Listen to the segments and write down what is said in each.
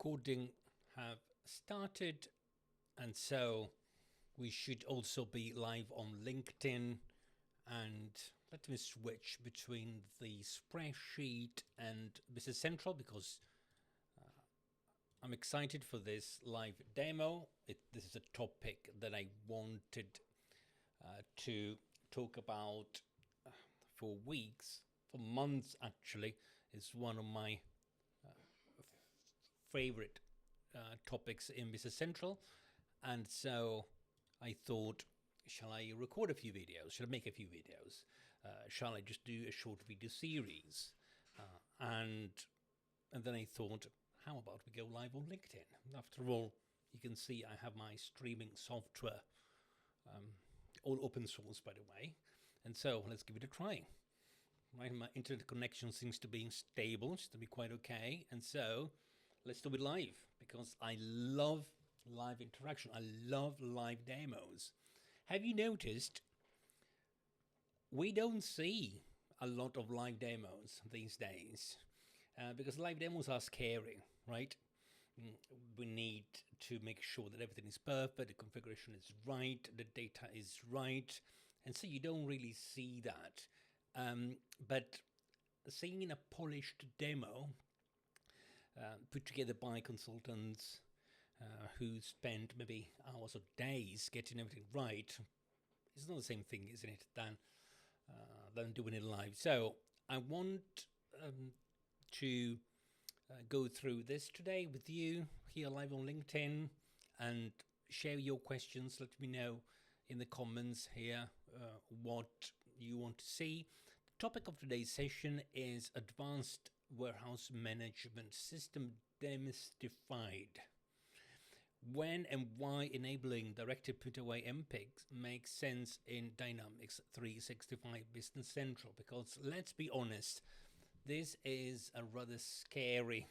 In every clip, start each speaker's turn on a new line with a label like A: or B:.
A: recording have started, and so we should also be live on LinkedIn. And let me switch between the spreadsheet and Business Central because I'm excited for this live demo. This is a topic that I wanted to talk about for weeks, for months actually. It's one of my favorite topics in Business Central, and so I thought, shall I record a few videos? Shall I make a few videos? Shall I just do a short video series? And then I thought, how about we go live on LinkedIn? After all, you can see I have my streaming software, all open source, by the way. And so let's give it a try. Right, my internet connection seems to be stable, seems to be quite okay. And so let's do it live because I love live interaction. I love live demos. Have you noticed we don't see a lot of live demos these days because live demos are scary, right? We need to make sure that everything is perfect, the configuration is right, the data is right, and so you don't really see that. But seeing a polished demo put together by consultants who spend maybe hours or days getting everything right, it's not the same thing, isn't it, than doing it live. So I want to go through this today with you here live on LinkedIn and share your questions. Let me know in the comments here what you want to see. The topic of today's session is Advanced Warehouse Management System Demystified. When and why enabling directed PutAway MPIGs makes sense in Dynamics 365 Business Central, because let's be honest, this is a rather scary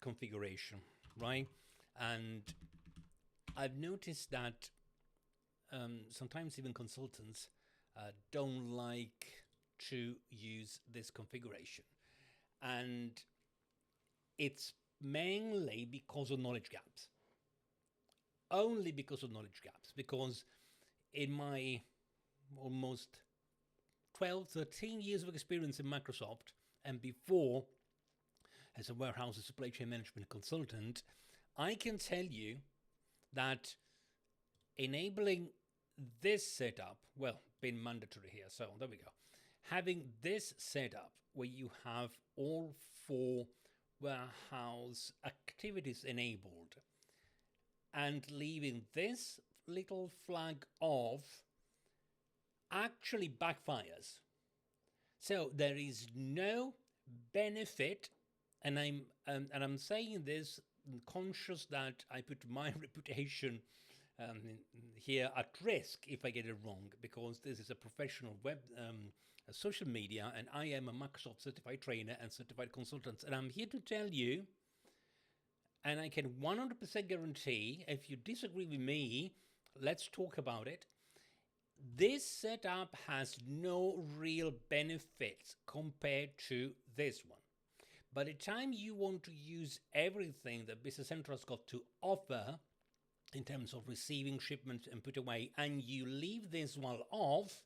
A: configuration, right? And I've noticed that sometimes even consultants don't like to use this configuration. And it's mainly because of knowledge gaps. Only because of knowledge gaps. Because in my almost 12, 13 years of experience in Microsoft, and before as a warehouse and supply chain management consultant, I can tell you that enabling this setup, well, been mandatory here, so there we go. Having this setup where you have all four warehouse activities enabled and leaving this little flag off actually backfires. So there is no benefit, and I'm saying this conscious that I put my reputation here at risk if I get it wrong, because this is a professional web a social media, and I am a Microsoft certified trainer and certified consultant, and I'm here to tell you, and I can 100% guarantee, if you disagree with me, let's talk about it. This setup has no real benefits compared to this one. By the time you want to use everything that Business Central has got to offer in terms of receiving shipments and put away, and you leave this one off,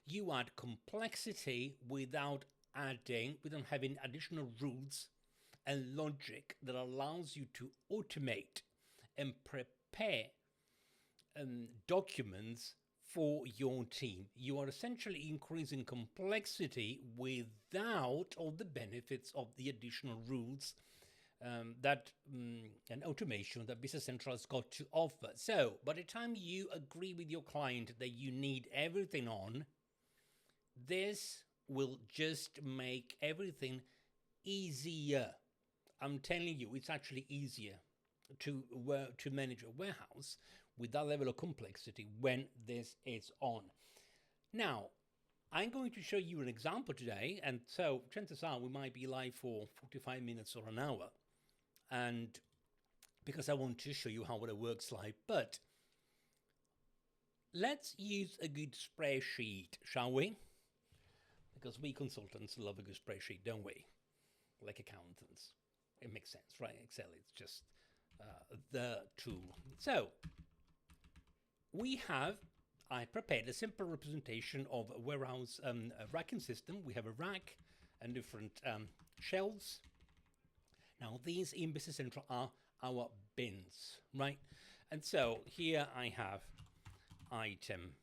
A: you add complexity without having additional rules and logic that allows you to automate and prepare documents for your team. You are essentially increasing complexity without all the benefits of the additional rules and automation that Business Central has got to offer. So by the time you agree with your client that you need everything on, this will just make everything easier. I'm telling you, it's actually easier to manage a warehouse with that level of complexity when this is on. Now, I'm going to show you an example today, and so chances are we might be live for 45 minutes or an hour, and because I want to show you how it works live. But let's use a good spreadsheet, shall we? Because we consultants love a good spreadsheet, don't we? Like accountants. it makes sense, right? Excel is just the tool. So I prepared a simple representation of a warehouse a racking system. We have a rack and different shelves. Now these in Business Central are our bins, right? And so here I have item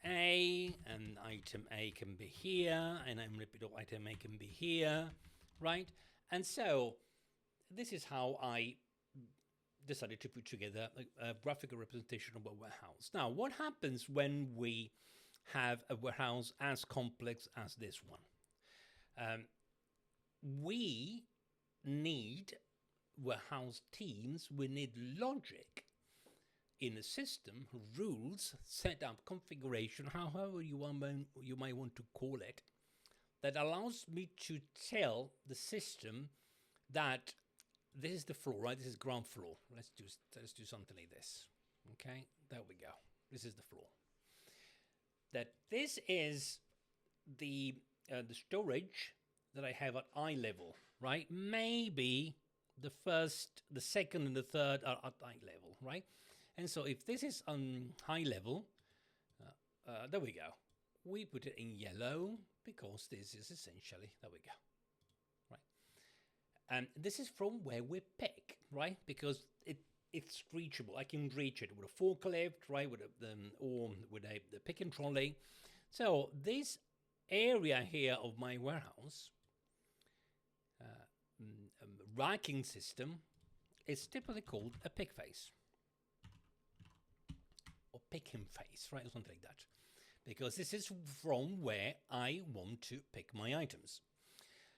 A: A, and item A can be here, and I'm repeat of item A can be here, right? And so this is how I decided to put together a graphical representation of a warehouse. Now, what happens when we have a warehouse as complex as this one? We need warehouse teams, we need logic in a system, rules, setup, configuration, however you might want to call it, that allows me to tell the system that this is the floor, right? This is ground floor. Let's do something like this. Okay, there we go. This is the floor. That this is the storage that I have at eye level, right? Maybe the first, the second, and the third are at eye level, right? And so if this is on high level, there we go. We put it in yellow because this is essentially, there we go. And this is from where we pick, right? Because it's reachable. I can reach it with a forklift, right? Or with the pick and trolley. So this area here of my warehouse racking system is typically called a pick face or picking face, right? Or something like that. Because this is from where I want to pick my items.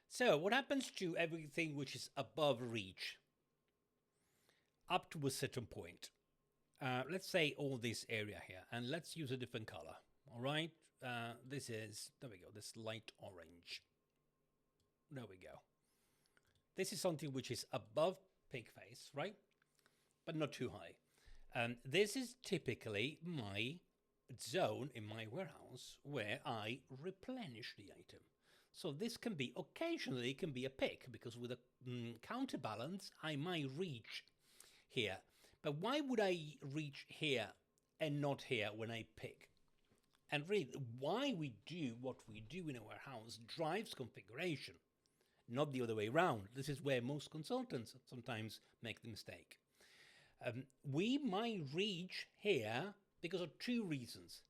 A: So what happens to everything which is above reach up to a certain point? Let's say all this area here, and let's use a different color. All right. This is, there we go, this light orange. There we go. This is something which is above pick face, right? But not too high. This is typically my zone in my warehouse where I replenish the item. So this can be, occasionally it can be a pick, because with a counterbalance, I might reach here. But why would I reach here and not here when I pick? And really, why we do what we do in a warehouse drives configuration, not the other way around. This is where most consultants sometimes make the mistake. We might reach here because of two reasons.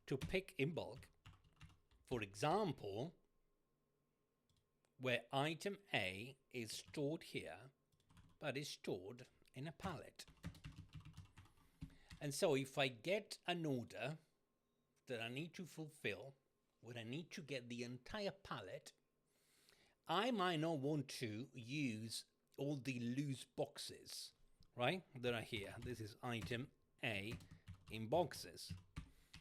A: To pick in bulk, for example, where item A is stored here, but is stored in a pallet. And so if I get an order that I need to fulfill, where I need to get the entire pallet, I might not want to use all the loose boxes, right, that are here. This is item A in boxes.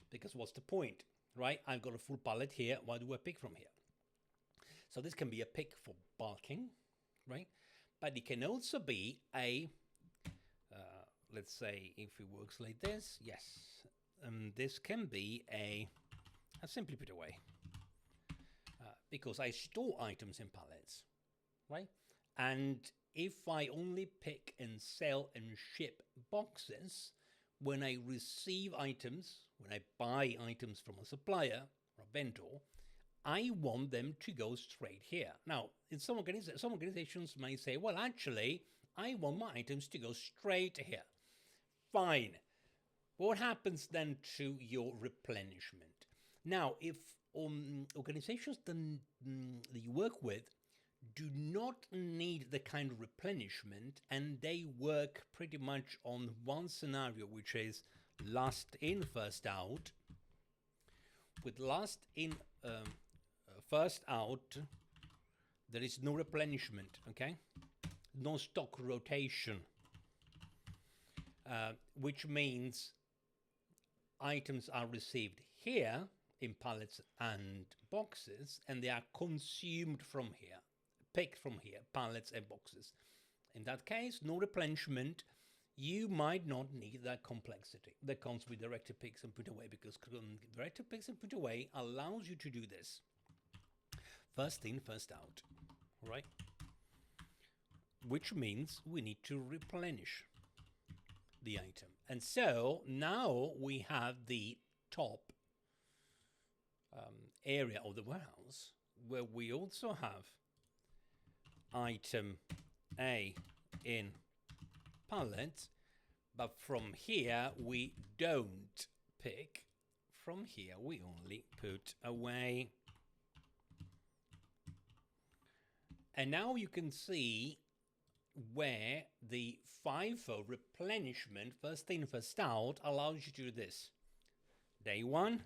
A: Because what's the point? Right, I've got a full pallet here. Why do I pick from here? So this can be a pick for bulking, right? But it can also be a, let's say, if it works like this, yes. This can be a simply put away, because I store items in pallets, right? And if I only pick and sell and ship boxes, when I receive items, when I buy items from a supplier or a vendor, I want them to go straight here. Now, in some organizations might say, well, actually, I want my items to go straight here. Fine. What happens then to your replenishment? Now, if organizations that you work with do not need the kind of replenishment, and they work pretty much on one scenario, which is last in, first out. With last in, first out, there is no replenishment, okay? No stock rotation, which means items are received here in pallets and boxes, and they are consumed from here. Picked from here, pallets and boxes. In that case, no replenishment. You might not need that complexity that comes with directed picks and put away, because directed picks and put away allows you to do this. First in, first out. right? Which means we need to replenish the item. And so now we have the top area of the warehouse where we also have item A in pallet, but from here we don't pick. From here we only put away. And now you can see where the FIFO replenishment, first in, first out, allows you to do this. Day one,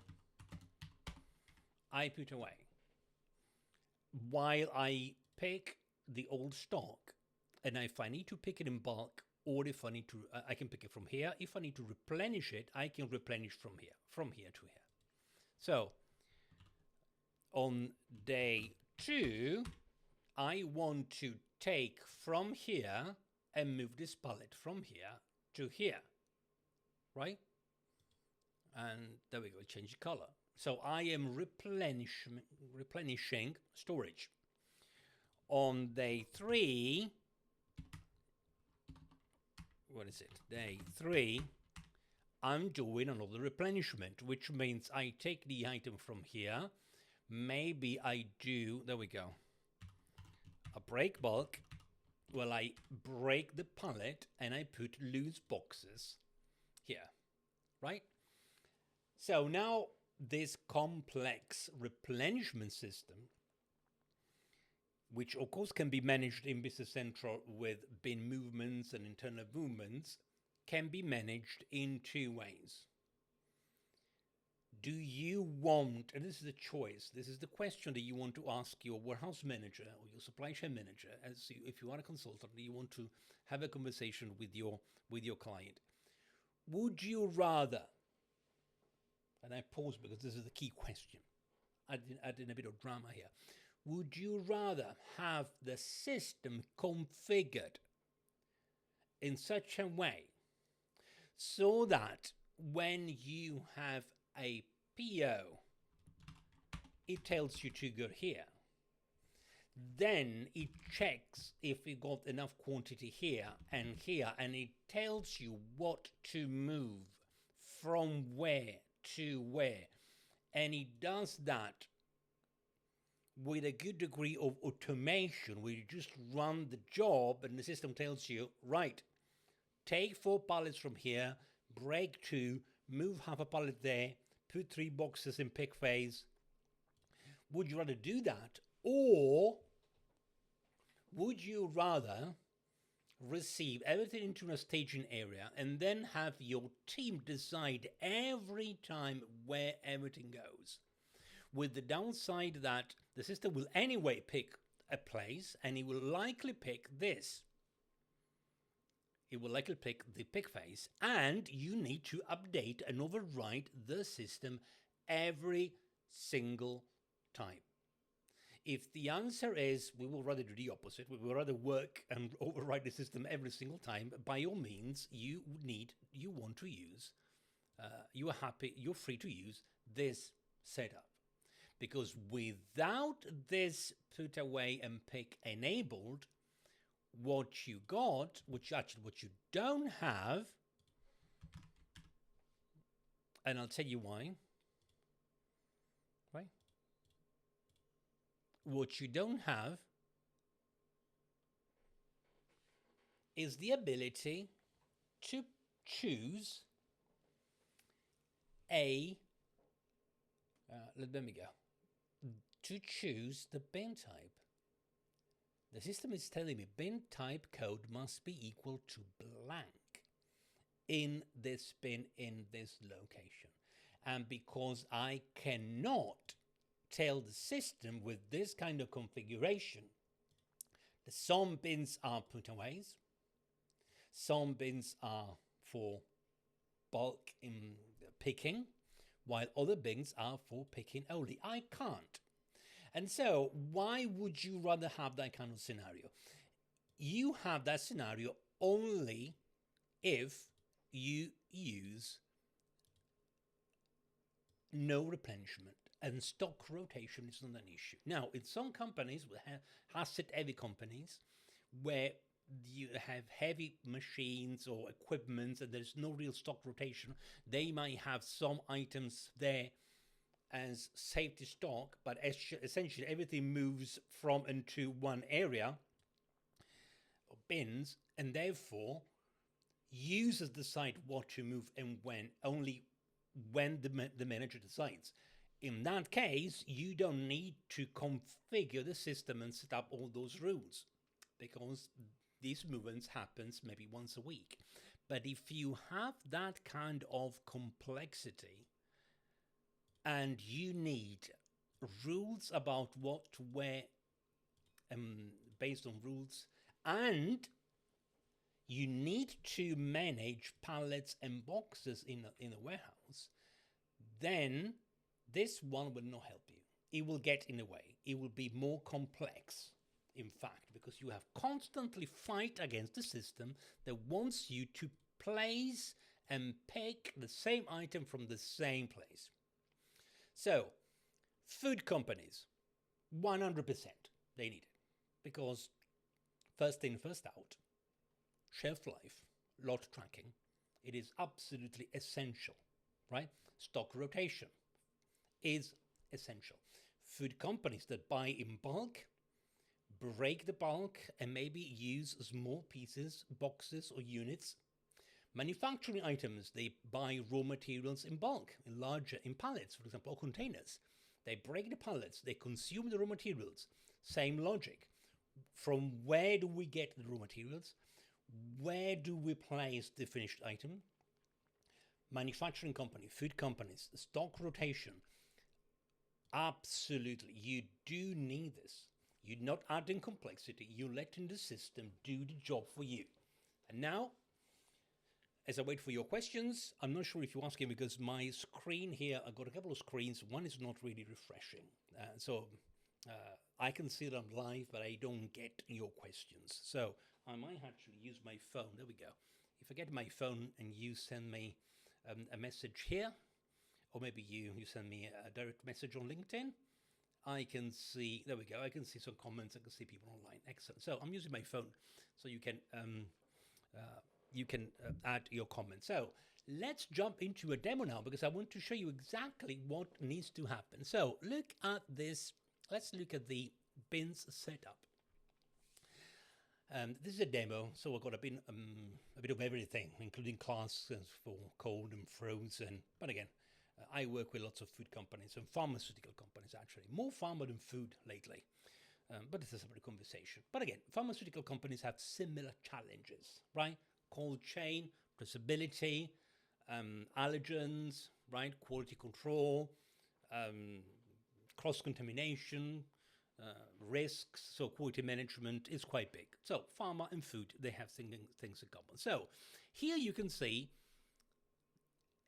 A: I put away. While I pick the old stock, and if I need to pick it in bulk, or if I need to, I can pick it from here. If I need to replenish it, I can replenish from here to here. So on day two, I want to take from here and move this pallet from here to here, right? And there we go, change the color. So I am replenishing storage. On day three, what is it? Day three, I'm doing another replenishment, which means I take the item from here. Maybe I do, there we go, a break bulk. Well, I break the pallet and I put loose boxes here, right? So now this complex replenishment system, which of course can be managed in Business Central with bin movements and internal movements, can be managed in two ways. Do you want, and this is a choice, this is the question that you want to ask your warehouse manager or your supply chain manager, as you, if you are a consultant, you want to have a conversation with your client. Would you rather, and I pause because this is the key question, add in a bit of drama here. Would you rather have the system configured in such a way so that when you have a PO, it tells you to go here. Then it checks if you got enough quantity here, and it tells you what to move from where to where. And it does that with a good degree of automation, where you just run the job and the system tells you, right, take 4 pallets from here, break 2, move half a pallet there, put 3 boxes in pick phase. Would you rather do that, or would you rather receive everything into a staging area and then have your team decide every time where everything goes? With the downside that the system will anyway pick a place, and it will likely pick this. It will likely pick the pick phase, and you need to update and override the system every single time. If the answer is we will rather do the opposite, we will rather work and override the system every single time, by all means, you're free to use this setup. Because without this put away and pick enabled, what you don't have, and I'll tell you why, right? What you don't have is the ability to choose to choose the bin type. The system is telling me bin type code must be equal to blank in this bin in this location. And because I cannot tell the system with this kind of configuration that some bins are putaways, some bins are for bulk in picking, while other bins are for picking only. I can't. And so why would you rather have that kind of scenario? You have that scenario only if you use no replenishment. and stock rotation is not an issue. Now, in some companies, asset-heavy companies, where you have heavy machines or equipment and there's no real stock rotation, they might have some items there as safety stock, but essentially everything moves from into one area or bins, and therefore users decide what to move and when, only when the manager decides. In that case, you don't need to configure the system and set up all those rules, because these movements happens maybe once a week. But if you have that kind of complexity and you need rules about what, where, based on rules, and you need to manage pallets and boxes in a warehouse, then this one will not help you. It will get in the way. It will be more complex, in fact, because you have constantly fight against the system that wants you to place and pick the same item from the same place. So, food companies, 100%, they need it. Because first in, first out, shelf life, lot tracking, it is absolutely essential, right? Stock rotation is essential. Food companies that buy in bulk, break the bulk and maybe use small pieces, boxes or units. Manufacturing items, they buy raw materials in bulk, in pallets, for example, or containers. They break the pallets, they consume the raw materials. Same logic. From where do we get the raw materials? Where do we place the finished item? Manufacturing company, food companies, stock rotation. Absolutely, you do need this. You're not adding complexity, you're letting the system do the job for you. And now, as I wait for your questions, I'm not sure if you're asking because my screen here, I've got a couple of screens. One is not really refreshing. So I can see it on live, but I don't get your questions. So I might actually use my phone. There we go. If I get my phone and you send me a message here, or maybe you send me a direct message on LinkedIn, I can see, there we go, I can see some comments, I can see people online. Excellent. So I'm using my phone so you can add your comments. So let's jump into a demo now because I want to show you exactly what needs to happen. So look at this. Let's look at the bins setup. This is a demo, so I've got a bit of everything, including classes for cold and frozen. But again, I work with lots of food companies and pharmaceutical companies, actually. More pharma than food lately. But it's a separate conversation. But again, pharmaceutical companies have similar challenges, right? Cold chain, traceability, allergens, right? Quality control, cross-contamination, risks. So quality management is quite big. So pharma and food, they have things in common. So here you can see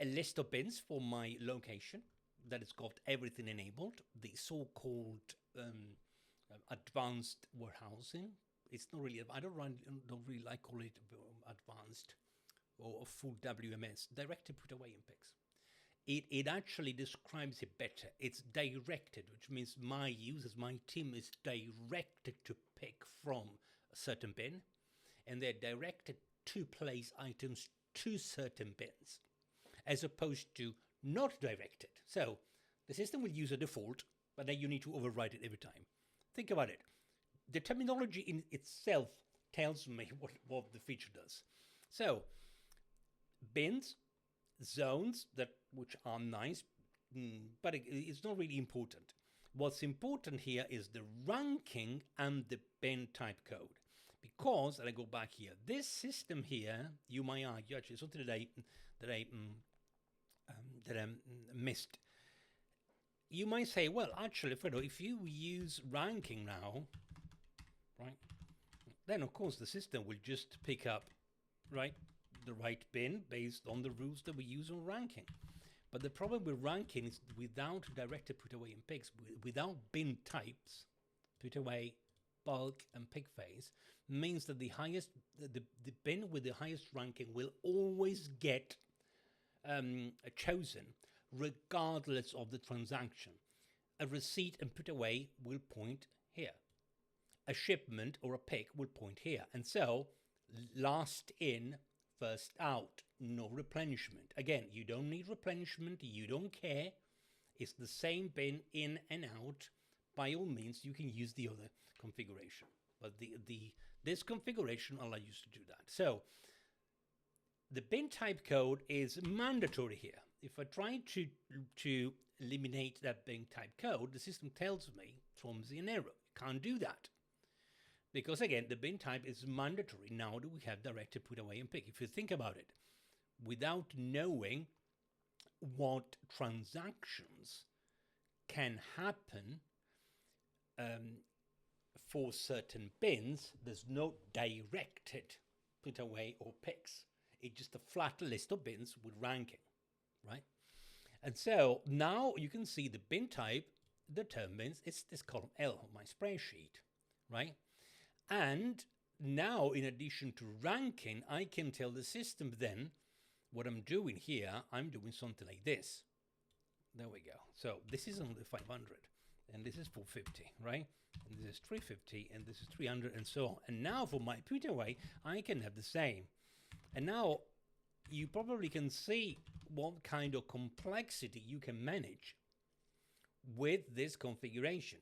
A: a list of bins for my location that has got everything enabled. The so-called advanced warehousing. It's not really, I don't really like call it advanced or full WMS, directed PutAway and picks. It actually describes it better. It's directed, which means my users, my team is directed to pick from a certain bin, and they're directed to place items to certain bins, as opposed to not directed. So the system will use a default, but then you need to override it every time. Think about it. The terminology in itself tells me what the feature does. So bins, zones, which are nice, but it's not really important. What's important here is the ranking and the bin type code. Because, and I go back here, this system here, you might argue, actually something that I missed. You might say, well, actually, Fredo, if you use ranking now, right, then of course the system will just pick up, right, the right bin based on the rules that we use on ranking. But the problem with ranking is without directed PutAway and picks, without bin types, PutAway, bulk, and pick phase, means that the bin with the highest ranking will always get chosen regardless of the transaction. a receipt and PutAway will point here. A shipment or a pick will point here. And so last in, first out, no replenishment. Again, you don't need replenishment. You don't care. It's the same bin in and out. By all means, you can use the other configuration. But this configuration allows you to do that. So the bin type code is mandatory here. If I try to eliminate that bin type code, the system tells me, throws me an error. Can't do that. Because again, the bin type is mandatory now that we have directed PutAway and pick. If you think about it, without knowing what transactions can happen for certain bins, there's no directed PutAway or picks. It's just a flat list of bins with ranking, right? And so now you can see the bin type determines it's this column L on my spreadsheet, right? And now, in addition to ranking, I can tell the system then what I'm doing here. I'm doing something like this. There we go. So this is only 500, and this is 450, right? And this is 350, and this is 300, and so on. And now for my PutAway, I can have the same. And now you probably can see what kind of complexity you can manage with this configuration.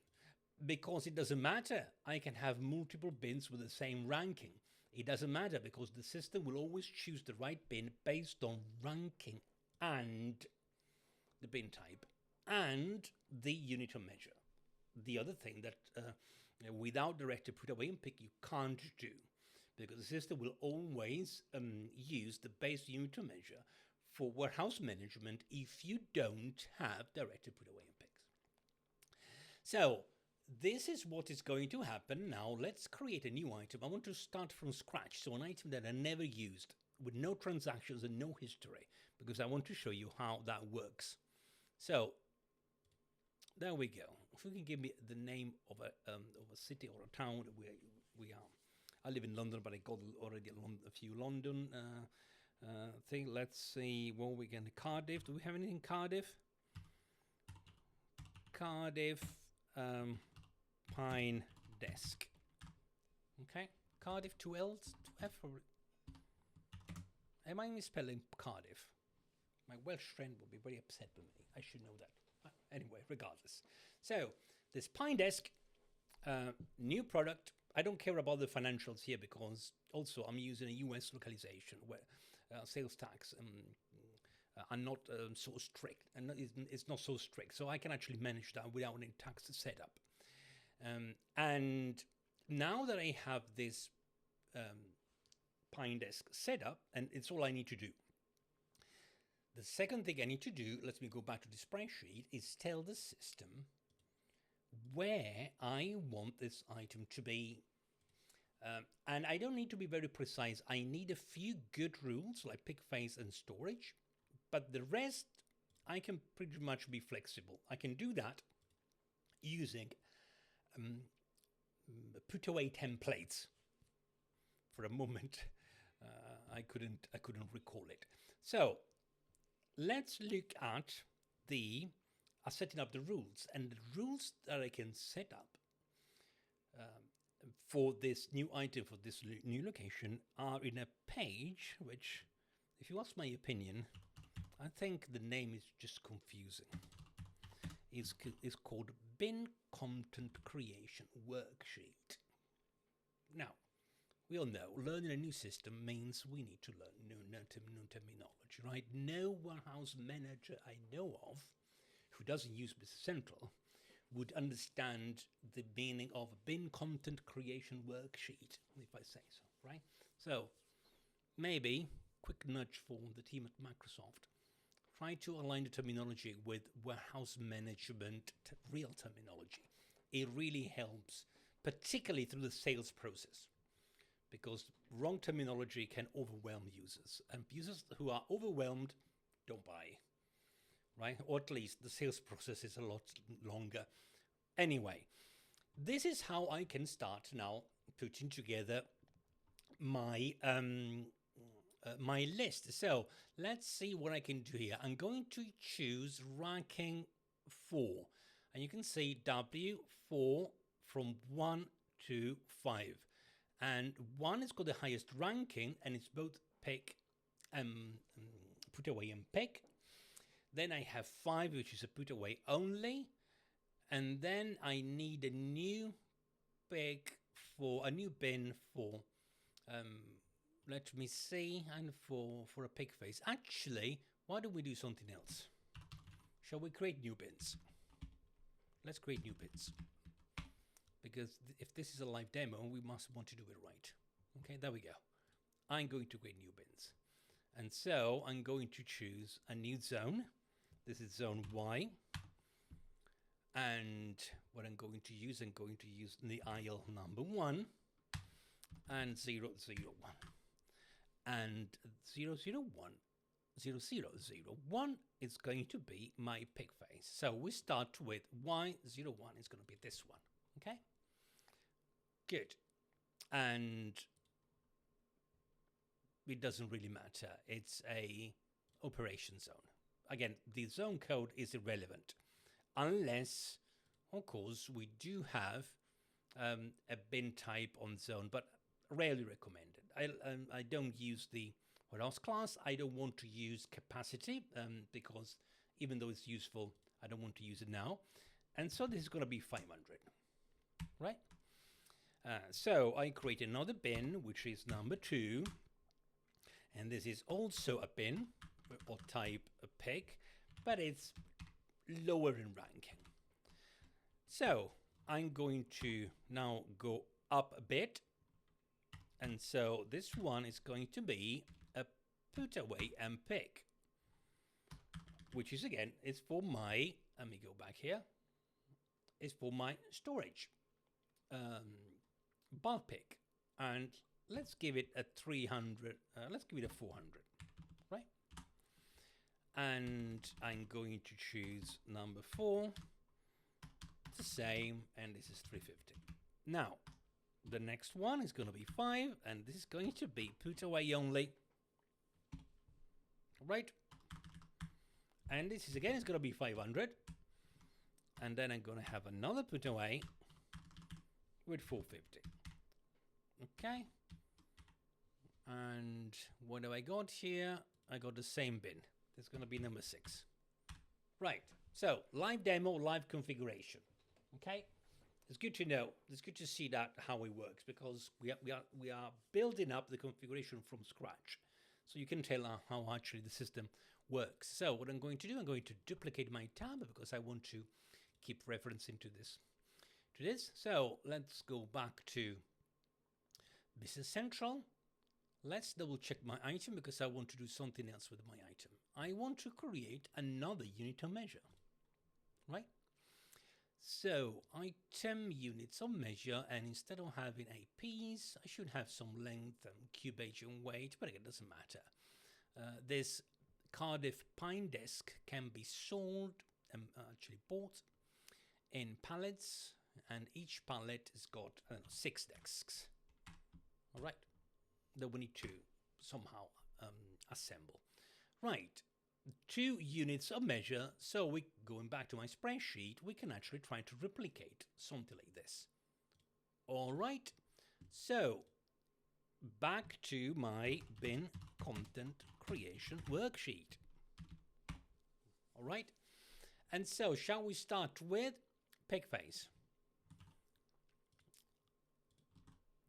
A: Because it doesn't matter, I can have multiple bins with the same ranking. It doesn't matter because the system will always choose the right bin based on ranking and the bin type and the unit of measure. The other thing that without directed PutAway and pick you can't do, because the system will always use the base unit of measure for warehouse management if you don't have directed PutAway and picks. So this is what is going to happen. Now let's create a new item. I want to start from scratch. So an item that I never used with no transactions and no history, because I want to show you how that works. So there we go. If you can give me the name of a city or a town where we are. I live in London, but I got already a few London thing. Let's see what we can. Cardiff. Do we have anything in Cardiff? Cardiff. Pine desk. Okay, Cardiff, 2 L's, 2 F. Am I misspelling Cardiff? My Welsh friend will be very upset with me. I should know that. Anyway, regardless. So this Pine desk, new product. I don't care about the financials here because also I'm using a US localization where sales tax are not so strict, and it's not so strict. So I can actually manage that without any tax setup. And now that I have this Pine desk set up, and it's all I need to do. The second thing I need to do, let me go back to the spreadsheet, is tell the system where I want this item to be. And I don't need to be very precise. I need a few good rules like pick, phase, and storage. But the rest, I can pretty much be flexible. I can do that using PutAway templates. For a moment, I couldn't recall it. So let's look at setting up the rules, and the rules that I can set up for this new item, for this new location, are in a page which, if you ask my opinion, I think the name is just confusing. It's called Bin Content Creation Worksheet. Now, we all know learning a new system means we need to learn new terminology, right? No warehouse manager I know of who doesn't use Business Central would understand the meaning of bin content creation worksheet, if I say so, right? So maybe quick nudge for the team at Microsoft. Try to align the terminology with warehouse management real terminology. It really helps, particularly through the sales process, because wrong terminology can overwhelm users, and users who are overwhelmed don't buy, right? Or at least the sales process is a lot longer. Anyway, this is how I can start now putting together my my list. So let's see what I can do here. I'm going to choose ranking 4. And you can see W4 from 1 to 5. And 1 is got the highest ranking, and it's both pick, PutAway and pick. Then I have 5, which is a PutAway only. And then I need a new pick for a new bin for, let me see, and for a pick face. Actually, why don't we do something else? Shall we create new bins? Let's create new bins. Because if this is a live demo, we must want to do it right. Okay, there we go. I'm going to create new bins. And so I'm going to choose a new zone. This is zone Y. And what I'm going to use the aisle number 1 and 001. And 001 is going to be my pick face. So we start with Y01 is going to be this one. Okay, good. And it doesn't really matter. It's a operation zone. Again, the zone code is irrelevant unless, of course, we do have a bin type on zone, but rarely recommended. I don't use the warehouse class. I don't want to use capacity because even though it's useful, I don't want to use it now. And so this is going to be 500, right? So I create another bin, which is number 2. And this is also a bin or type a pick, but it's lower in ranking. So I'm going to now go up a bit. And so this one is going to be a PutAway and pick, which is again, is for my, let me go back here, is for my storage bulk pick. And let's give it a 300, let's give it a 400, right? And I'm going to choose number 4, it's the same, and this is 350. Now, the next one is going to be 5, and this is going to be PutAway only, right? And this is again, it's going to be 500. And then I'm going to have another PutAway with 450. Okay. And what do I got here? I got the same bin. It's going to be number 6. Right. So live demo, live configuration. Okay. It's good to know. It's good to see that how it works, because we are building up the configuration from scratch, so you can tell how actually the system works. So what I'm going to do, I'm going to duplicate my tab because I want to keep referencing to this. So let's go back to Business Central. Let's double check my item because I want to do something else with my item. I want to create another unit of measure, right? So item units of measure, and instead of having APs, I should have some length and cubage and weight, but it doesn't matter. This Cardiff Pine Desk can be sold and actually bought in pallets, and each pallet has got 6 desks. All right, that we need to somehow assemble. Right, 2 units of measure. So we, going back to my spreadsheet, we can actually try to replicate something like this. All right, so back to my bin content creation worksheet. All right, and so shall we start with pick phase?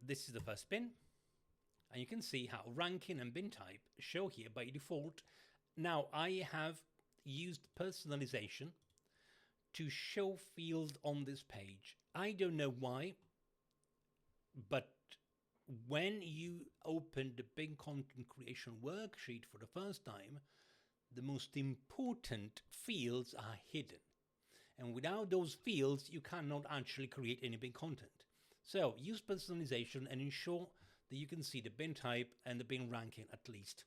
A: This is the first bin, and you can see how ranking and bin type show here by default. Now I have used personalization to show fields on this page. I don't know why, but when you open the bin content creation worksheet for the first time, the most important fields are hidden. And without those fields, you cannot actually create any bin content. So use personalization and ensure that you can see the bin type and the bin ranking at least.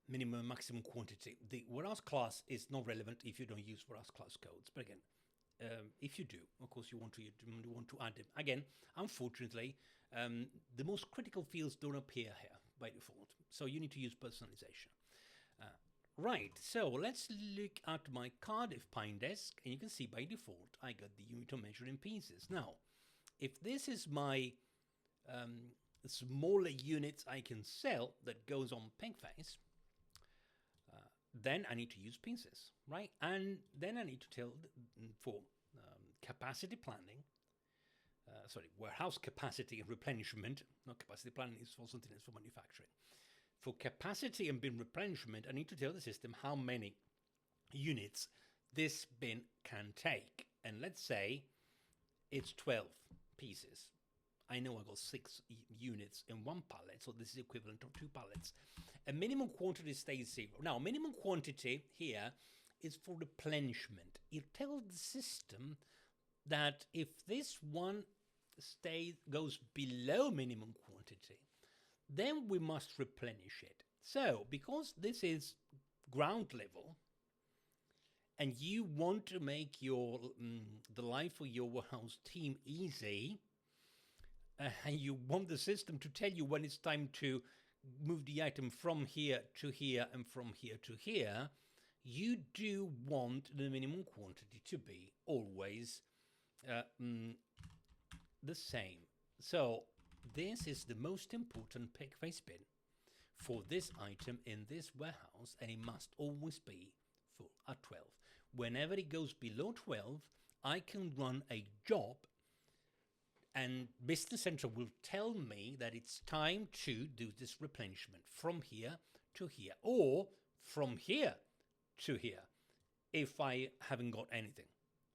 A: Minimum and maximum quantity. The warehouse class is not relevant if you don't use warehouse class codes. But again, if you do, of course, you want to add them. Again, unfortunately, the most critical fields don't appear here by default. So you need to use personalization. Right, so let's look at my Cardiff Pine desk, and you can see by default I got the unit of measure in pieces. Now, if this is my smaller units I can sell that goes on peg face, then I need to use pieces, right? And then I need to tell for capacity planning, warehouse capacity and replenishment. Not capacity planning is for something else, for manufacturing. For capacity and bin replenishment, I need to tell the system how many units this bin can take. And let's say it's 12 pieces. I know I got 6 units in one pallet, so this is equivalent to 2 pallets. A minimum quantity stays 0. Now, minimum quantity here is for replenishment. It tells the system that if this one goes below minimum quantity, then we must replenish it. So, because this is ground level, and you want to make your the life of your warehouse team easy, and you want the system to tell you when it's time to move the item from here to here and from here to here, you do want the minimum quantity to be always the same. So this is the most important pick face bin for this item in this warehouse, and it must always be full at 12. Whenever it goes below 12, I can run a job and Business Central will tell me that it's time to do this replenishment from here to here, or from here to here, if I haven't got anything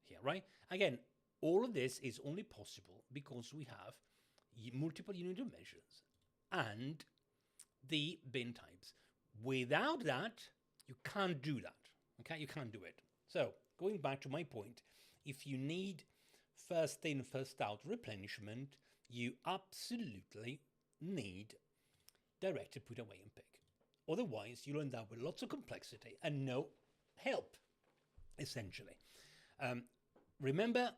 A: here, right? Again, all of this is only possible because we have multiple unit of measures and the bin types. Without that, you can't do that, okay? You can't do it. So, going back to my point, if you need first in, first out replenishment, you absolutely need directed put away and pick. Otherwise, you'll end up with lots of complexity and no help, essentially. Remember,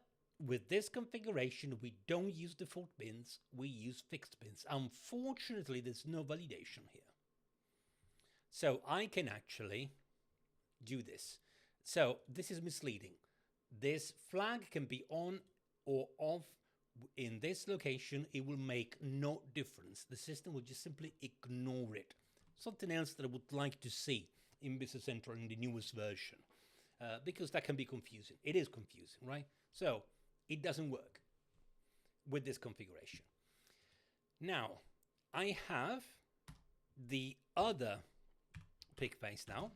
A: with this configuration, we don't use default bins, we use fixed bins. Unfortunately, there's no validation here. So I can actually do this. So this is misleading. This flag can be on or off in this location. It will make no difference. The system will just simply ignore it. Something else that I would like to see in Business Central in the newest version, because that can be confusing. It is confusing, right? So it doesn't work with this configuration. Now, I have the other pick face now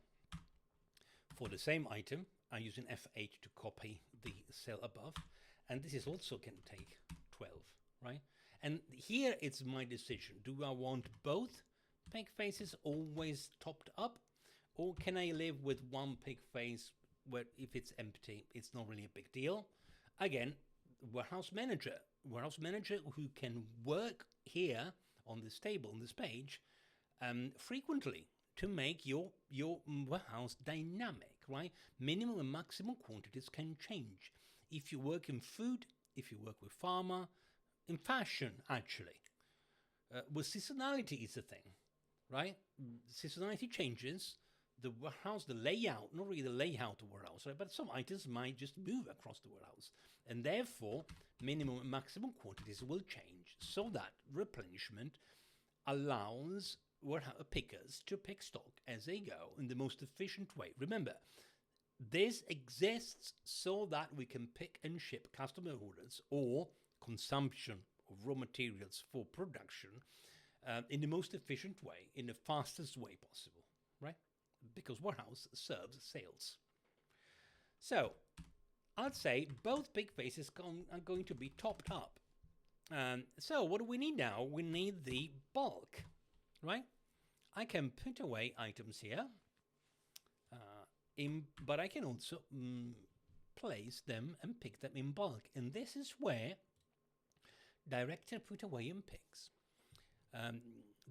A: for the same item. I'm using F8 to copy the cell above, and this is also can take 12, right? And here it's my decision. Do I want both pig faces always topped up, or can I live with one pig face where if it's empty, it's not really a big deal? Again, warehouse manager who can work here on this table, on this page, frequently to make your warehouse dynamic, right? Minimum and maximum quantities can change. If you work in food, if you work with pharma, in fashion, actually. Well, seasonality is a thing, right? Seasonality changes the warehouse, the layout, not really the layout of the warehouse, right? But some items might just move across the warehouse. And therefore, minimum and maximum quantities will change so that replenishment allows pickers to pick stock as they go in the most efficient way. Remember, this exists so that we can pick and ship customer orders or consumption of raw materials for production in the most efficient way, in the fastest way possible, right? Because warehouse serves sales. So I'd say both big faces are going to be topped up. So what do we need now? We need the bulk, right? I can put away items here, but I can also place them and pick them in bulk. And this is where directed put away and picks.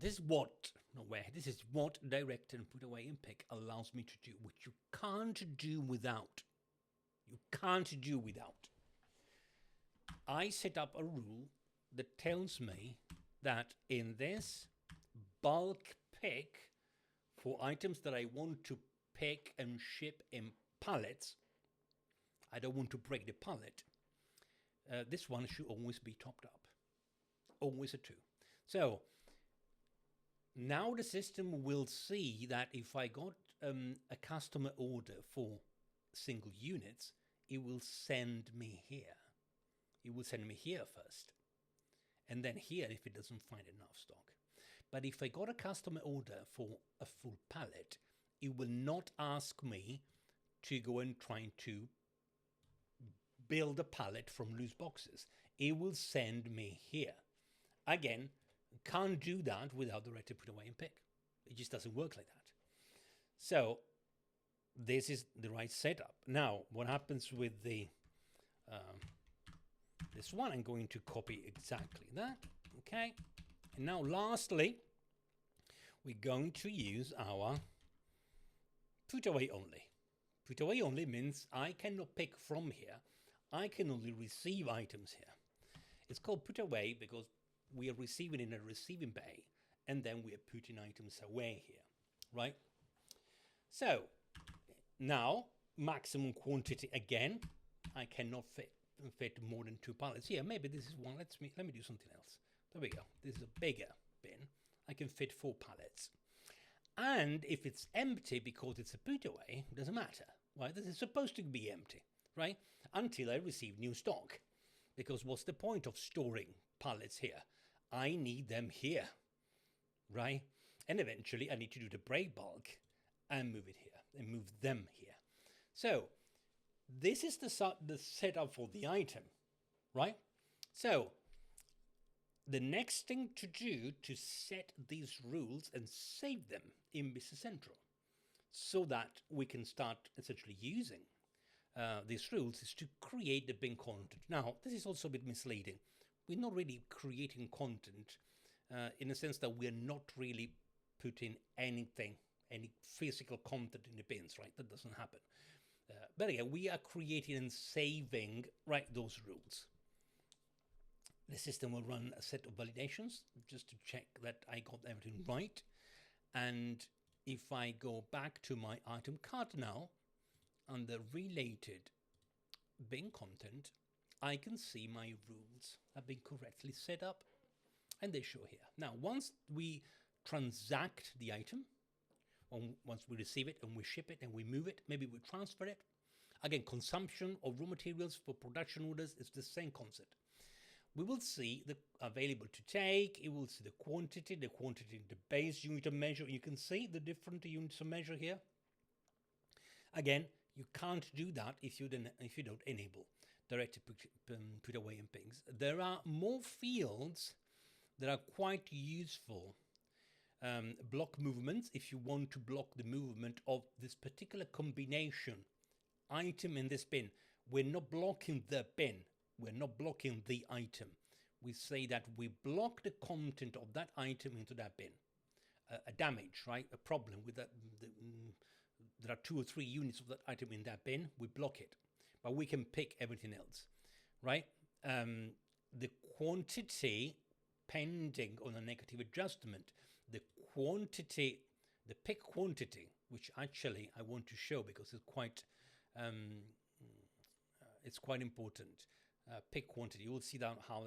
A: This is what direct and put away and pick allows me to do, which you can't do without. You can't do without. I set up a rule that tells me that in this bulk pick for items that I want to pick and ship in pallets, I don't want to break the pallet. This one should always be topped up. Always a 2. So now the system will see that if I got a customer order for single units, it will send me here. It will send me here first. And then here if it doesn't find enough stock. But if I got a customer order for a full pallet, it will not ask me to go and try to build a pallet from loose boxes. It will send me here. Again, can't do that without the directed put away and pick. It just doesn't work like that. So this is the right setup. Now, what happens with the this one? I'm going to copy exactly that. Okay. And now, lastly, we're going to use our put away only. Put away only means I cannot pick from here. I can only receive items here. It's called put away because we are receiving in a receiving bay, and then we are putting items away here, right? So now maximum quantity again. I cannot fit more than 2 pallets here. Maybe this is one. Let me do something else. There we go. This is a bigger bin. I can fit 4 pallets. And if it's empty because it's a put away, it doesn't matter, right? This is supposed to be empty, right? Until I receive new stock. Because what's the point of storing pallets here? I need them here, right? And eventually I need to do the break bulk and move it here and move them here. So this is the setup for the item, right? So the next thing to do to set these rules and save them in Business Central so that we can start essentially using these rules is to create the bin content. Now, this is also a bit misleading. We're not really creating content in the sense that we're not really putting anything, any physical content in the bins, right? That doesn't happen. But again, we are creating and saving, right, those rules. The system will run a set of validations just to check that I got everything right. And if I go back to my item card now, under related bin content, I can see my rules have been correctly set up and they show here. Now, once we transact the item, once we receive it and we ship it and we move it, maybe we transfer it. Again, consumption of raw materials for production orders is the same concept. We will see the available to take, it will see the quantity, the base unit of measure. You can see the different units of measure here. Again, you can't do that if you don't enable directed put away and pings. There are more fields that are quite useful. Block movements, if you want to block the movement of this particular combination item in this bin. We're not blocking the bin. We're not blocking the item. We say that we block the content of that item into that bin. A damage, right? A problem with that. There are 2 or 3 units of that item in that bin. We block it. But we can pick everything else, right? The quantity, pending on a negative adjustment, the quantity, the pick quantity, which actually I want to show because it's quite important. Pick quantity. You will see that how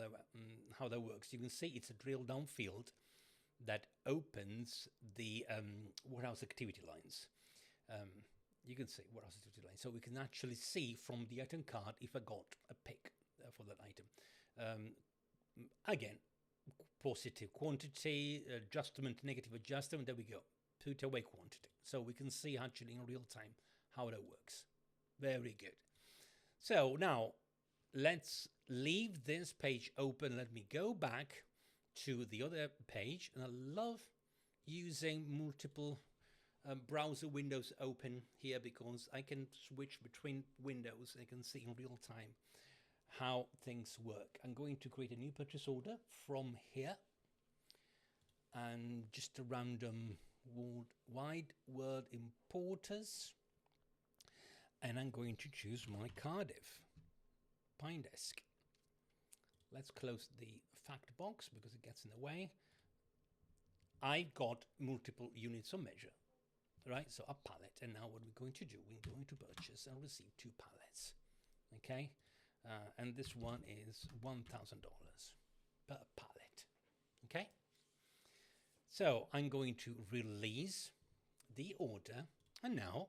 A: that works. You can see it's a drill down field that opens the warehouse activity lines. You can see warehouse activity lines. So we can actually see from the item card if I got a pick for that item. Again, positive quantity, adjustment, negative adjustment. There we go. Put away quantity. So we can see actually in real time how that works. Very good. So now let's leave this page open. Let me go back to the other page. And I love using multiple browser windows open here because I can switch between windows. I can see in real time how things work. I'm going to create a new purchase order from here and just a random wide word importers. And I'm going to choose my Cardiff Pine Desk. Let's close the fact box because it gets in the way. I got multiple units of measure right? So a pallet. And now what we're going to do, we're going to purchase and receive 2 pallets, okay? And this one is $1,000 per pallet, okay? So I'm going to release the order, and now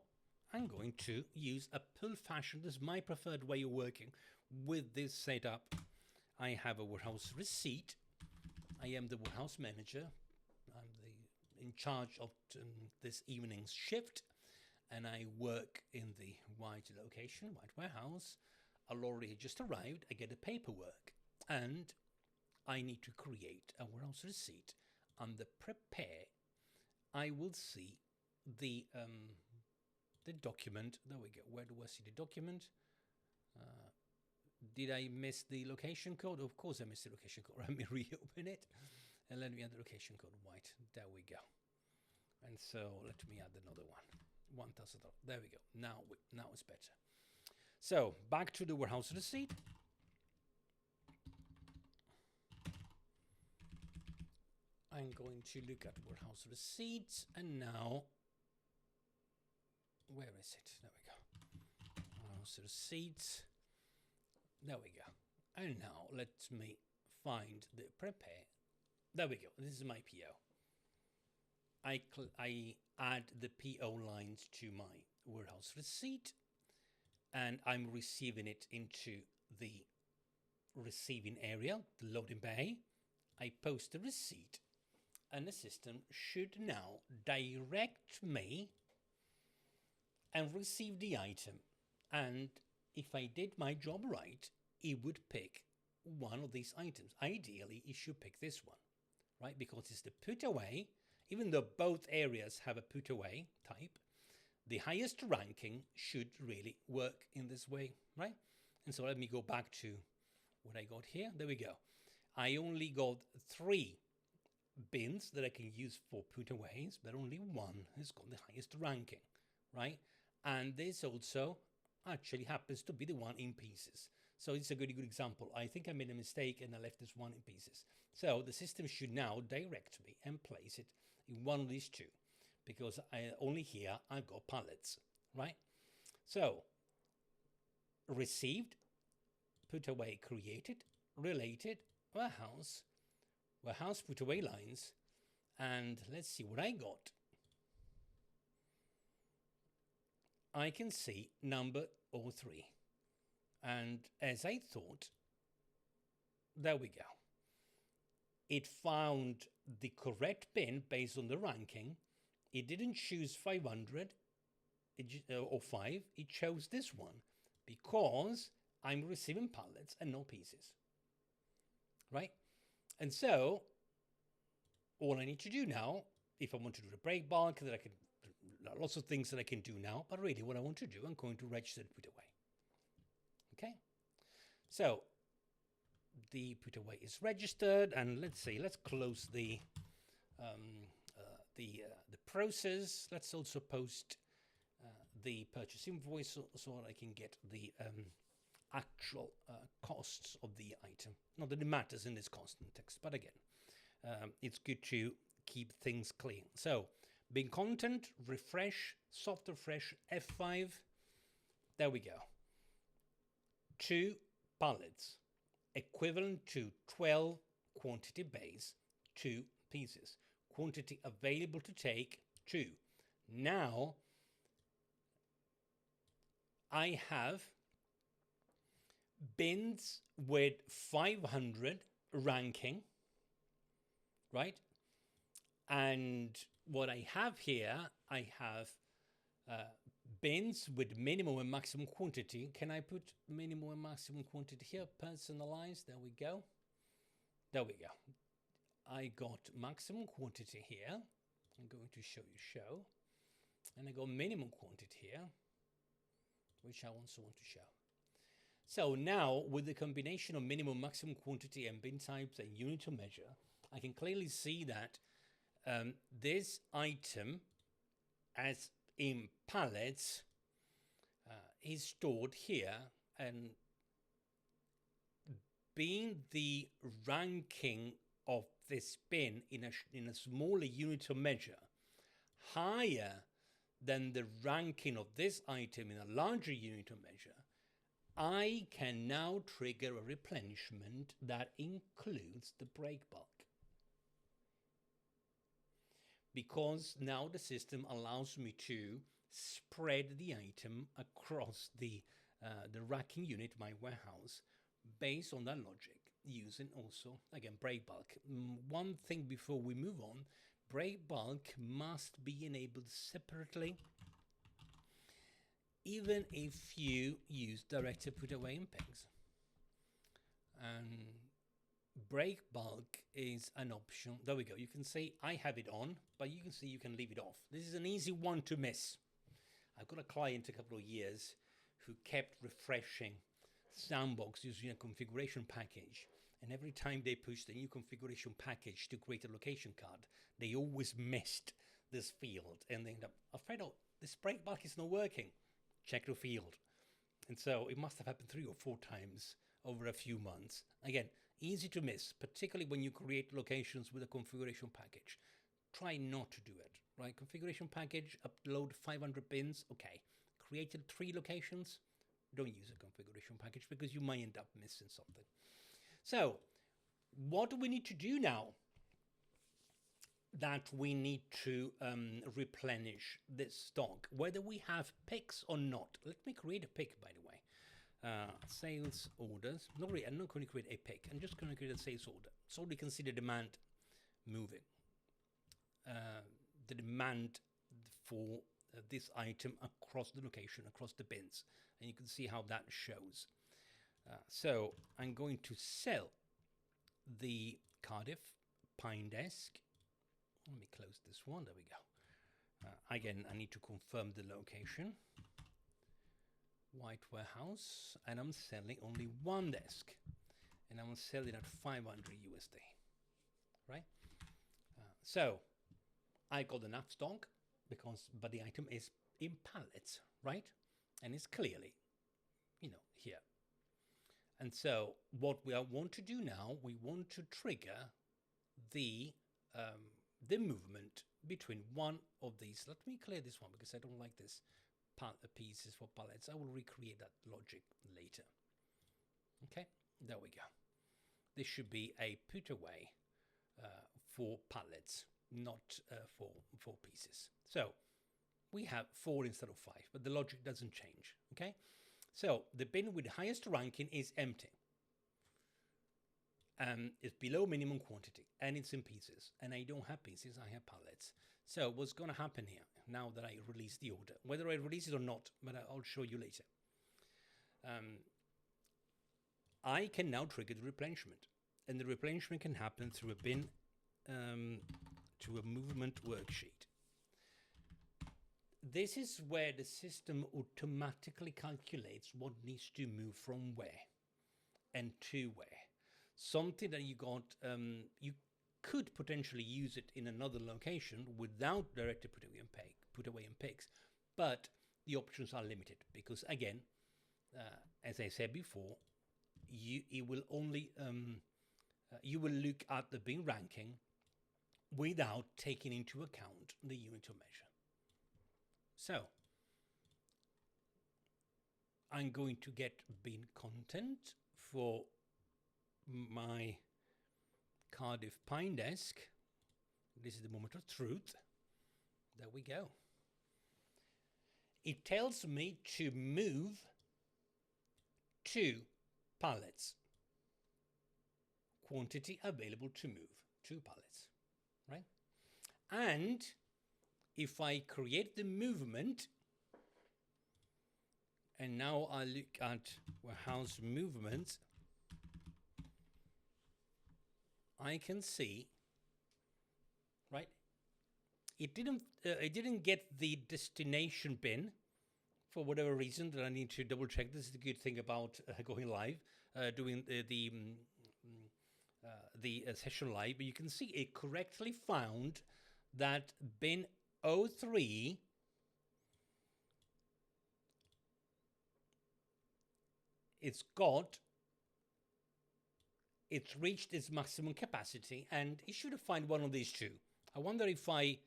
A: I'm going to use a pull fashion. This is my preferred way of working with this setup. I have a warehouse receipt. I am the warehouse manager. I'm in charge of this evening's shift, and I work in the white location, white warehouse. A lorry had just arrived. I get the paperwork, and I need to create a warehouse receipt. Under prepare, I will see the document. There we go. Where do I see the document? Did I miss the location code? Of course I missed the location code. Let me reopen it and let me add the location code white. There we go. And so let me add another one. $1,000. There we go. Now it's better. So back to the warehouse receipt. I'm going to look at warehouse receipts, and now, where is it? There we go. Warehouse receipts. There we go. And now let me find the prepare. There we go. This is my PO. I add the PO lines to my warehouse receipt, and I'm receiving it into the receiving area, the loading bay. I post the receipt, and the system should now direct me and receive the item. And if I did my job right, it would pick one of these items. Ideally, it should pick this one, right? Because it's the PutAway. Even though both areas have a PutAway type, the highest ranking should really work in this way, right? And so let me go back to what I got here. There we go. I only got 3 bins that I can use for PutAways, but only one has got the highest ranking, right? And this also actually happens to be the one in pieces. So it's a good example. I think I made a mistake and I left this one in pieces. So the system should now direct me and place it in one of these 2, because only here I've got pallets, right? So received, PutAway created, related, warehouse PutAway lines, and let's see what I got. I can see number 03. And as I thought, there we go. It found the correct bin based on the ranking. It didn't choose 500 or 5. It chose this one because I'm receiving pallets and no pieces, right? And so all I need to do now, if I want to do the break bulk, that I can, lots of things that I can do now, but really what I want to do, I'm going to register the PutAway. Okay, so the PutAway is registered, and let's close the process. Let's also post the purchase invoice so I can get the actual costs of the item. Not that it matters in this constant text, but again, it's good to keep things clean. So, bin content, refresh, soft refresh, F5. There we go. 2 pallets, equivalent to 12 quantity base, 2 pieces. Quantity available to take, 2. Now, I have bins with 500 ranking, right? And what I have here, I have bins with minimum and maximum quantity. Can I put minimum and maximum quantity here? Personalized. There we go. There we go. I got maximum quantity here. I'm going to show. And I got minimum quantity here, which I also want to show. So now with the combination of minimum, maximum quantity and bin types and unit of measure, I can clearly see that this item, as in pallets, is stored here, and being the ranking of this bin in a smaller unit of measure higher then the ranking of this item in a larger unit of measure, I can now trigger a replenishment that includes the break bulk. Because now the system allows me to spread the item across the racking unit, my warehouse, based on that logic, using also, again, break bulk. One thing before we move on, break bulk must be enabled separately, even if you use directed PutAway and pegs. And break bulk is an option. There we go. You can see I have it on, but you can see you can leave it off. This is an easy one to miss. I've got a client a couple of years who kept refreshing Sandbox using a configuration package. And every time they pushed the new configuration package to create a location card, they always missed this field. And they end up, Alfredo, this break bulk is not working. Check the field. And so it must have happened 3 or 4 times over a few months. Again, easy to miss, particularly when you create locations with a configuration package. Try not to do it, right? Configuration package, upload 500 bins, okay. Created 3 locations, don't use a configuration package because you might end up missing something. So, what do we need to do now that we need to replenish this stock, whether we have picks or not? Let me create a pick, by the way. Sales orders. Not really, I'm not going to create a pick. I'm just going to create a sales order so we can see the demand moving. The demand for this item across the location, across the bins. And you can see how that shows. So I'm going to sell the Cardiff Pine Desk. Let me close this one. There we go. Again, I need to confirm the location. White warehouse, and I'm selling only one desk, and I'm selling at 500 USD, right? So I got enough stock but the item is in pallets, right? And it's clearly, here. And so what we want to do now, we want to trigger the movement between one of these. Let me clear this one because I don't like this pieces for pallets. I will recreate that logic later. Okay, there we go. This should be a PutAway for pallets, not for pieces. So we have 4 instead of 5, but the logic doesn't change. Okay, so the bin with the highest ranking is empty. It's below minimum quantity and it's in pieces, and I don't have pieces, I have pallets. So what's going to happen here now that I release the order, whether I release it or not, but I'll show you later. I can now trigger the replenishment, and the replenishment can happen through a bin to a movement worksheet. This is where the system automatically calculates what needs to move from where and to where. Something that you got, you could potentially use it in another location without directed PutAway and picks, but the options are limited because, again, as I said before, you will only you will look at the bin ranking without taking into account the unit of measure. So I'm going to get bin content for my Cardiff Pine Desk. This is the moment of truth. There we go. It tells me to move 2 pallets. Quantity available to move 2 pallets, right? And if I create the movement, and now I look at warehouse movements, I can see, right? It didn't get the destination bin for whatever reason that I need to double check. This is the good thing about going live, doing the session live. But you can see it correctly found that bin 03 it's reached its maximum capacity, and it should have found one of these 2. I wonder if I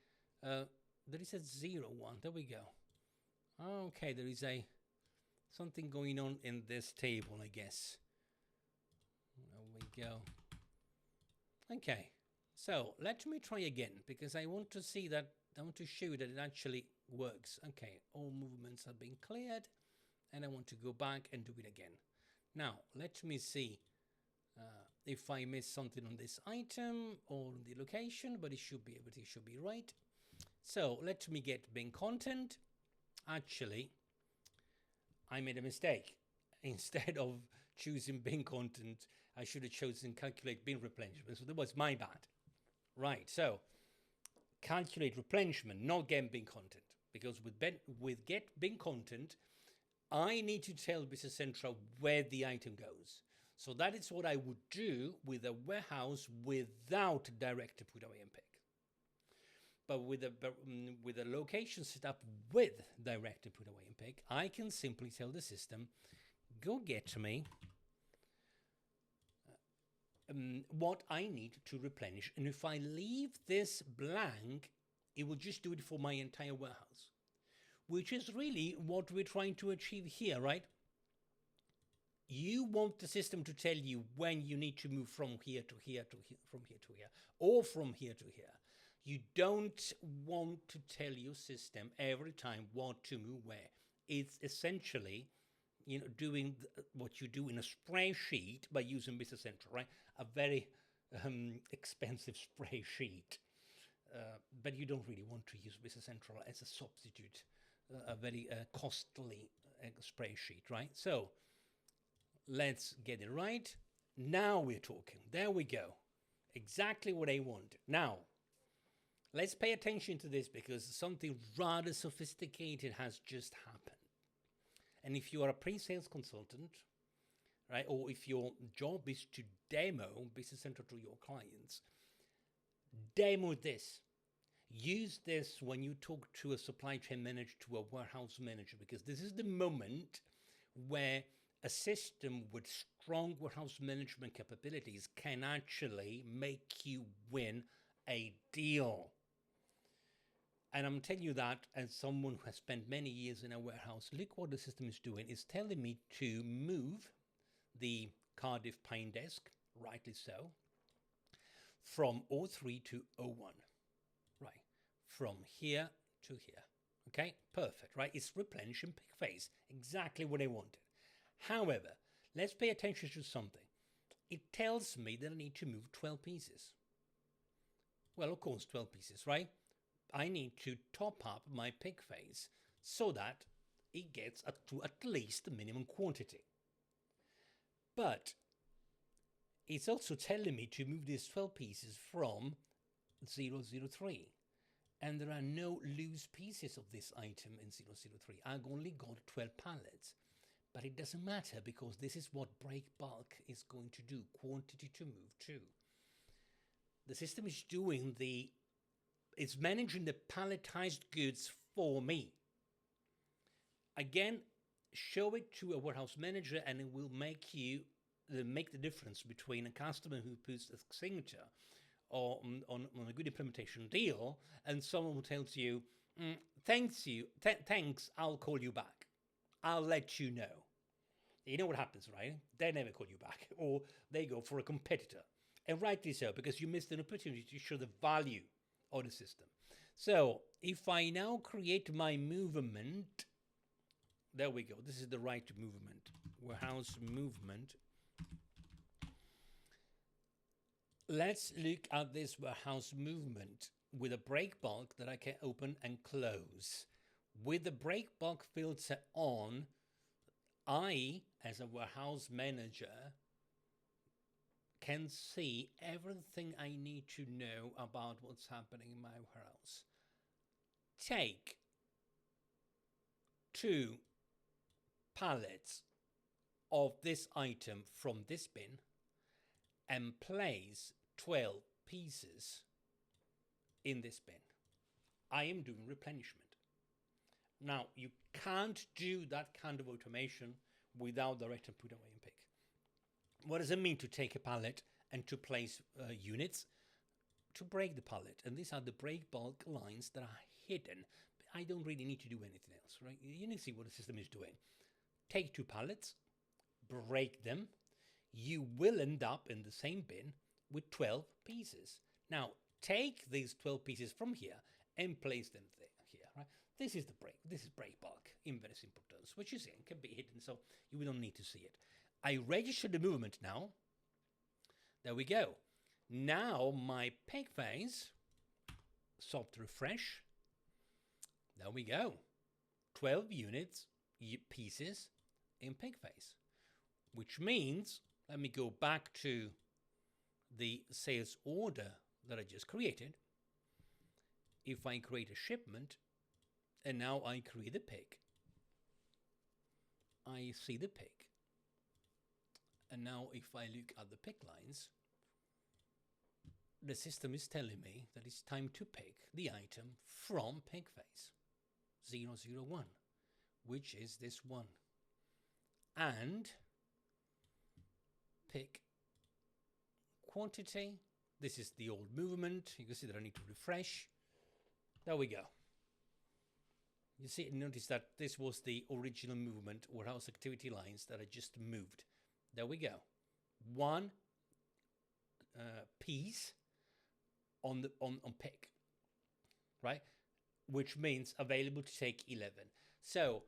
A: there is a 0, 1. There we go. Okay, there is something going on in this table, I guess. There we go. Okay, so let me try again, because I want to see that, I want to show you that it actually works. Okay, all movements have been cleared, and I want to go back and do it again. Now, let me see if I miss something on this item or the location, but it should be right. So let me get bin content. Actually, I made a mistake. Instead of choosing bin content, I should have chosen calculate bin replenishment. So that was my bad. Right, so calculate replenishment, not get bin content. Because with get bin content, I need to tell Business Central where the item goes. So that is what I would do with a warehouse without direct PutAway and pick. But with a location set up with direct PutAway and pick, I can simply tell the system, go get me what I need to replenish. And if I leave this blank, it will just do it for my entire warehouse, which is really what we're trying to achieve here, right? You want the system to tell you when you need to move from here to here to here, from here to here, or from here to here. You don't want to tell your system every time what to move where. It's essentially, doing what you do in a spreadsheet by using Business Central, right? A very expensive spreadsheet, but you don't really want to use Business Central as a substitute, a very costly spreadsheet, right? So let's get it right. Now we're talking. There we go. Exactly what I wanted. Now, let's pay attention to this, because something rather sophisticated has just happened. And if you are a pre-sales consultant, right, or if your job is to demo Business Central to your clients, demo this. Use this when you talk to a supply chain manager, to a warehouse manager, because this is the moment where a system with strong warehouse management capabilities can actually make you win a deal. And I'm telling you that as someone who has spent many years in a warehouse. Look what the system is doing. It's telling me to move the Cardiff Pine Desk, rightly so, from 03 to 01. Right, from here to here. Okay, perfect, right? It's replenishing pick phase, exactly what I wanted. However, let's pay attention to something. It tells me that I need to move 12 pieces. Well, of course, 12 pieces, right? I need to top up my pick phase so that it gets up to at least the minimum quantity. But it's also telling me to move these 12 pieces from 003. And there are no loose pieces of this item in 003. I've only got 12 pallets. But it doesn't matter, because this is what break bulk is going to do, quantity to move to. The system is it's managing the palletized goods for me. Again, show it to a warehouse manager and it will make the difference between a customer who puts a signature or on a good implementation deal and someone who tells you, thanks, I'll call you back. I'll let you know. You know what happens, right? They never call you back, or they go for a competitor. And rightly so, because you missed an opportunity to show the value of the system. So if I now create my movement, there we go. This is the right movement, warehouse movement. Let's look at this warehouse movement with a break bulk that I can open and close. With the break bulk filter on, I, as a warehouse manager, can see everything I need to know about what's happening in my warehouse. Take 2 pallets of this item from this bin and place 12 pieces in this bin. I am doing replenishment. Now, you can't do that kind of automation without direct PutAway and pick. What does it mean to take a pallet and to place units? To break the pallet. And these are the break bulk lines that are hidden. But I don't really need to do anything else, right? You need to see what the system is doing. Take 2 pallets, break them. You will end up in the same bin with 12 pieces. Now, take these 12 pieces from here and place them there, here, right? This is the break. This is break bulk in very simple terms, which you see can be hidden, so you don't need to see it. I register the movement now. There we go. Now my peg phase, soft refresh. There we go. 12 units, pieces in peg phase, which means, let me go back to the sales order that I just created. If I create a shipment, and now I create a pig, I see the pig. And now if I look at the pig lines, the system is telling me that it's time to pick the item from pig phase 001, which is this one. And pick quantity. This is the old movement. You can see that I need to refresh. There we go. You see, notice that this was the original movement, warehouse activity lines that I just moved. There we go. One piece on pick, right? Which means available to take 11. So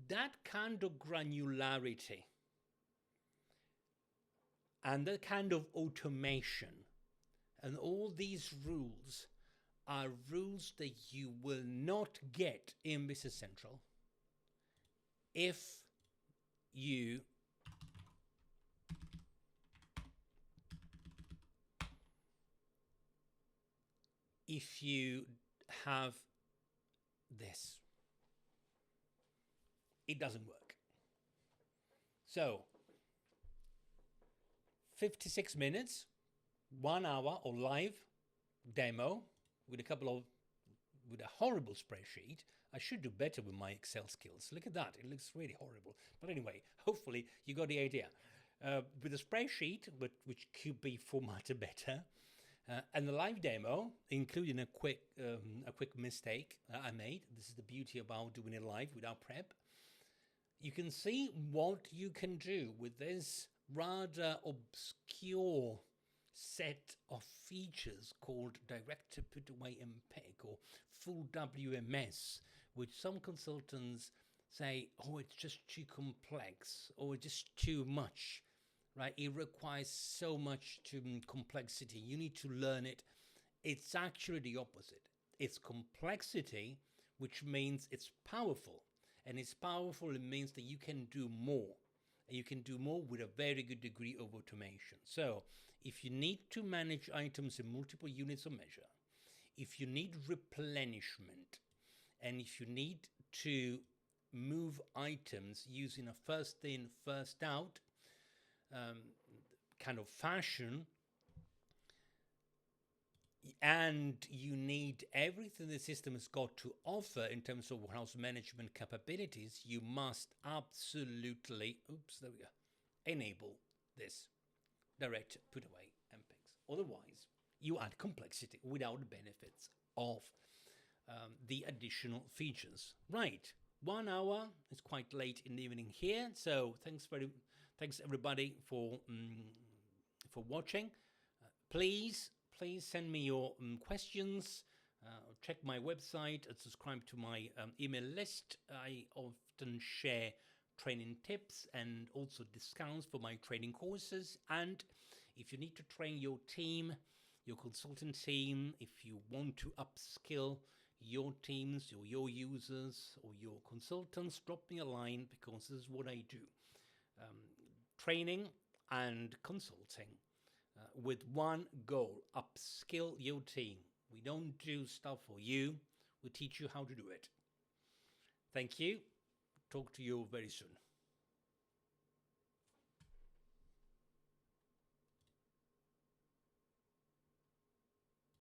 A: that kind of granularity and that kind of automation and all these rules are rules that you will not get in Business Central if you have this. It doesn't work. So 56 minutes, 1 hour of live demo with a horrible spreadsheet. I should do better with my Excel skills. Look at that. It looks really horrible. But anyway, hopefully you got the idea. With a spreadsheet, which could be formatted better, and the live demo, including a quick mistake I made. This is the beauty about doing it live without prep. You can see what you can do with this rather obscure set of features called Direct to PutAway MPEG or full WMS, which some consultants say, oh, it's just too complex or just too much. Right, it requires so much complexity. You need to learn it. It's actually the opposite. It's complexity, which means it's powerful. And it's powerful, it means that you can do more. And you can do more with a very good degree of automation. So if you need to manage items in multiple units of measure, if you need replenishment, and if you need to move items using a first in, first out kind of fashion, and you need everything the system has got to offer in terms of warehouse management capabilities, you must absolutely, enable this direct PutAway MPEGs. Otherwise, you add complexity without the benefits of the additional features. Right, 1 hour, it's quite late in the evening here, so thanks everybody for watching. Please send me your questions. Check my website and subscribe to my email list. I often share training tips and also discounts for my training courses. And if you need to train your team, your consultant team, if you want to upskill your teams or your users or your consultants, drop me a line, because this is what I do. Training and consulting with one goal: upskill your team. We don't do stuff for you, we teach you how to do it. Thank you. Talk to you very soon.